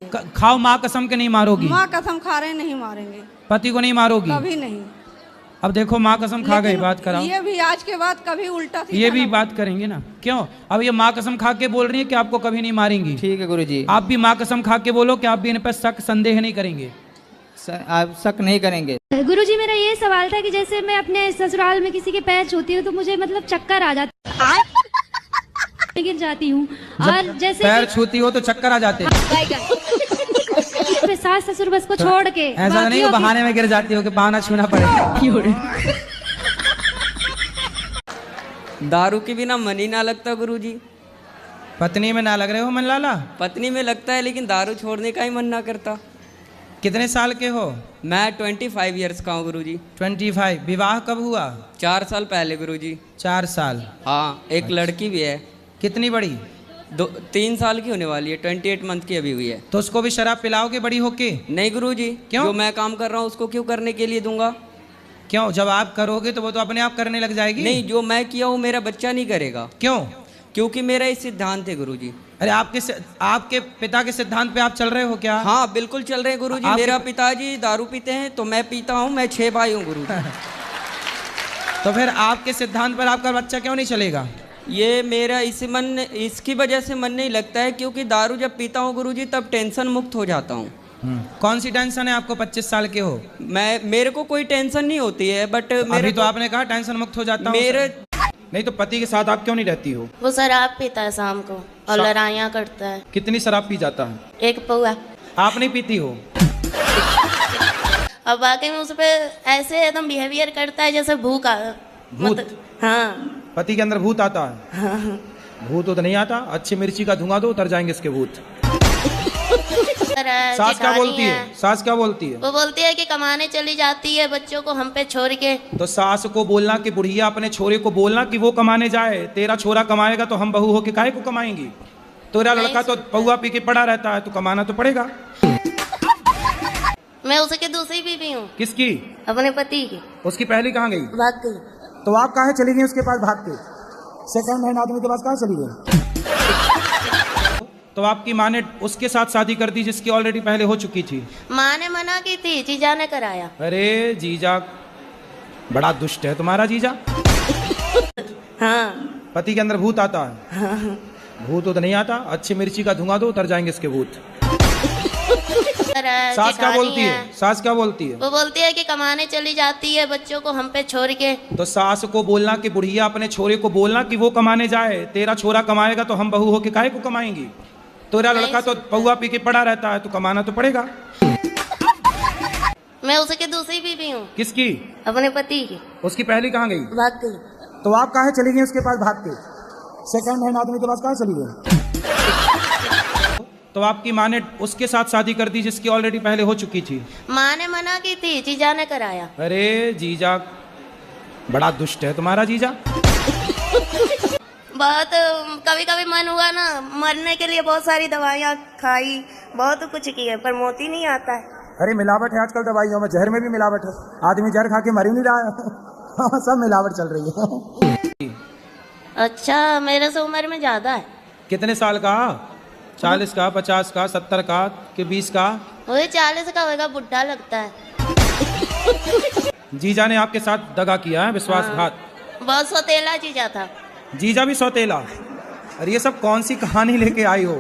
खाओ माँ कसम के नहीं मारोगी। माँ कसम खा रहे नहीं मारेंगे, पति को नहीं मारोगी कभी नहीं। अब देखो माँ कसम खा गई, लेकिन बात कराओ। ये भी आज के बाद कभी उल्टा सीधा ये भी ना बात करेंगे ना, क्यों? अब ये माँ कसम खा के बोल रही है कि आपको कभी नहीं मारेंगी। ठीक है गुरुजी, आप भी माँ कसम खा के बोलो कि आप भी इन पर शक संदेह नहीं करेंगे। आप शक नहीं करेंगे। गुरुजी मेरा ये सवाल था कि जैसे मैं अपने ससुराल में किसी के पैर छूती हूँ तो मुझे मतलब चक्कर आ जाता है, गिर जाती हूँ। और जैसे पैर छूती हो तो चक्कर आ जाते हैं। सास ससुर बस को छोड़ के ऐसा नहीं हो बहाने में गिर जाती हो कि बहाना छूना पड़े। दारू के बिना मन ही ना लगता गुरुजी। पत्नी में ना लग रहे हो मन लाला? पत्नी में लगता है लेकिन दारू छोड़ने का ही मन ना करता। कितने साल के हो? मैं 25 इयर्स का हूँ गुरुजी। 25। विवाह कब हुआ? 4 साल पहले गुरुजी। 4 साल। हाँ, एक लड़की भी है। कितनी बड़ी? 3 साल की होने वाली है, 28 मंथ की अभी हुई है। तो उसको भी शराब पिलाओगे बड़ी होके? नहीं गुरुजी। क्यों? जो मैं काम कर रहा हूँ उसको क्यों करने के लिए दूंगा? क्यों? जब आप करोगे तो वो तो अपने आप करने लग जाएगी। नहीं, जो मैं किया हूँ मेरा बच्चा नहीं करेगा। क्यों? क्योंकि मेरा ये सिद्धांत है गुरुजी। अरे आपके पिता के सिद्धांत पे आप चल रहे हो क्या? हाँ बिल्कुल चल रहे हैं गुरुजी। मेरा पिताजी दारू पीते हैं तो मैं पीता हूँ। मैं 6 भाई हूँ गुरुजी। तो फिर आपके सिद्धांत पर आपका बच्चा क्यों नहीं चलेगा? ये मेरा इसकी वजह से मन नहीं लगता है, क्योंकि दारू जब पीता हूँ गुरुजी तब टेंशन मुक्त हो जाता हूँ। कौन सी टेंशन है आपको? 25 साल के हो। मेरे को कोई टेंशन नहीं होती है, बट अभी तो आपने कहा टेंशन मुक्त हो जाता हूँ। मेरे नहीं तो पति के साथ आप क्यों नहीं रहती हो? वो शराब पीता है शाम को और लड़ाइयाँ करता है। कितनी शराब पी जाता है? 1 पौआ। आप नहीं पीती हो? और बाकी में उस पे ऐसे एकदम बिहेवियर करता है जैसे भूत। हाँ। पति के अंदर भूत आता है? हाँ। भूत तो नहीं आता। अच्छी मिर्ची का धुआं दो, उतर जाएंगे इसके भूत। सास क्या बोलती है? सास क्या बोलती है? वो बोलती है कि कमाने चली जाती है बच्चों को हम पे छोड़ के। तो सास को बोलना कि बुढ़िया अपने छोरे को बोलना कि वो कमाने जाए। तेरा छोरा कमाएगा तो हम बहू होके काहे को कमाएंगी? तेरा लड़का तो पौआ पी के पड़ा रहता है, तो कमाना तो पड़ेगा। मैं उसकी दूसरी बीवी हूँ। किसकी? अपने पति की। उसकी पहली कहाँ गई? भाग गई। तो आप कहाँ चली गई उसके पास भाग के? सेकंड हैंड आदमी के पास कहाँ चली गई? तो आपकी माँ ने उसके साथ शादी कर दी जिसकी ऑलरेडी पहले हो चुकी थी। माँ ने मना की थी, जीजा ने कराया। अरे जीजा बड़ा दुष्ट है तुम्हारा जीजा। हाँ। पति के अंदर भूत आता है? हाँ। भूत तो नहीं आता। अच्छी मिर्ची का धुआं दो, उतर जाएंगे इसके भूत। सास क्या बोलती है? सास क्या बोलती है? वो बोलती है कि कमाने चली जाती है बच्चों को हम पे छोड़ के। तो सास को बोलना कि बुढ़िया अपने छोरे को बोलना कि वो कमाने जाए। तेरा छोरा कमाएगा तो हम बहू होके काहे को कमाएंगी? तेरा लड़का तो पौआ पी के पड़ा रहता है, तो कमाना तो पड़ेगा। मैं उसकी दूसरी बीवी हूँ। किसकी? अपने पति की। उसकी पहली कहाँ गई? भाग गई। तो आप कहाँ चली गई उसके पास भाग के? सेकंड हैंड आदमी के पास कहाँ चली गई? तो आपकी माँ ने उसके साथ शादी कर दी जिसकी ऑलरेडी पहले हो चुकी थी। माँ ने मना की थी, जीजा ने कराया। अरे जीजा बड़ा दुष्ट है तुम्हारा जीजा। बहुत कभी कभी मन हुआ ना मरने के लिए, बहुत सारी दवाइयाँ खाई, बहुत कुछ किया, पर मोती नहीं आता है। अरे मिलावट है आजकल दवाइयों में, जहर में भी मिलावट है। आदमी जहर खा के मर ही नहीं रहा है। सब मिलावट चल रही है। अच्छा, मेरे से उम्र में ज्यादा है। कितने साल का? 40 का, 50 का, 70 का कि 20 का? वही 40 का होगा, बुढ़ा लगता है। जीजा ने आपके साथ दगा किया है, विश्वासघात। बहुत सौतेला जीजा था। जीजा भी सौतेला? अरे ये सब कौन सी कहानी लेके आई हो?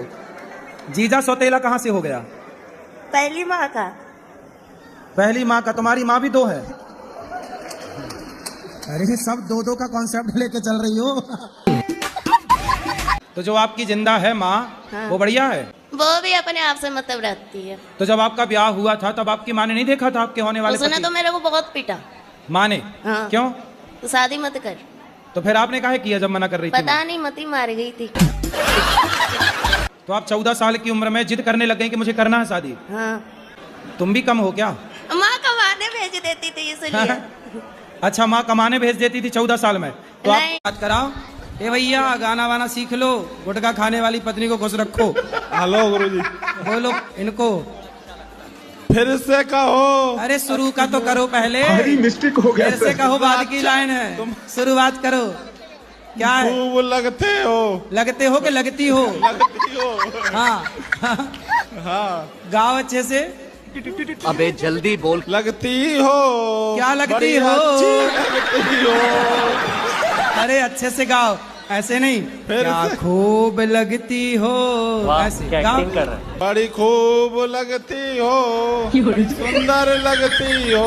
जीजा सौतेला कहाँ से हो गया? पहली माँ का। पहली माँ का? तुम्हारी माँ भी 2 है? अरे सब 2-2 का कॉन्सेप्ट लेके चल रही हो। तो जो आपकी जिंदा है माँ, हाँ। वो बढ़िया है? वो भी अपने आप से मतलब रखती है। तो जब आपका ब्याह हुआ था तब आपकी माँ ने नहीं देखा था आपके होने वाले उसने पति? तो मेरे को बहुत पीटा। माँ ने? हाँ। क्यों? तो शादी मत कर। तो फिर आपने काहे किया जब मना कर रही थी? पता नहीं, मती मार गई थी। तो आप 14 साल की उम्र में जिद करने लग गए कि मुझे करना है शादी। हाँ। तुम भी कम हो क्या? माँ कमाने भेज देती थी इसलिए। अच्छा, माँ कमाने भेज देती थी 14 साल में? तो आप नहीं। बात कराओ। ए भैया गाना वाना सीख लो, गुटखा खाने वाली पत्नी को खुश रखो। हेलो गुरुजी। बोलो इनको। फिर से कहो। अरे शुरू का तो करो पहले। मिस्टेक हो गया। फिर से कहो, बाद की लाइन है। शुरुआत करो। क्या है? खूब लगते हो। लगते हो कि लगती हो? लगती हो। हाँ हाँ गाओ अच्छे से। अबे जल्दी बोल। लगती हो। क्या लगती बड़ी हो? अच्छी लगती हो। अरे अच्छे से गाओ, ऐसे नहीं। फिर क्या से? खूब लगती हो, ऐसे गाओ। बड़ी खूब लगती हो, सुंदर लगती हो।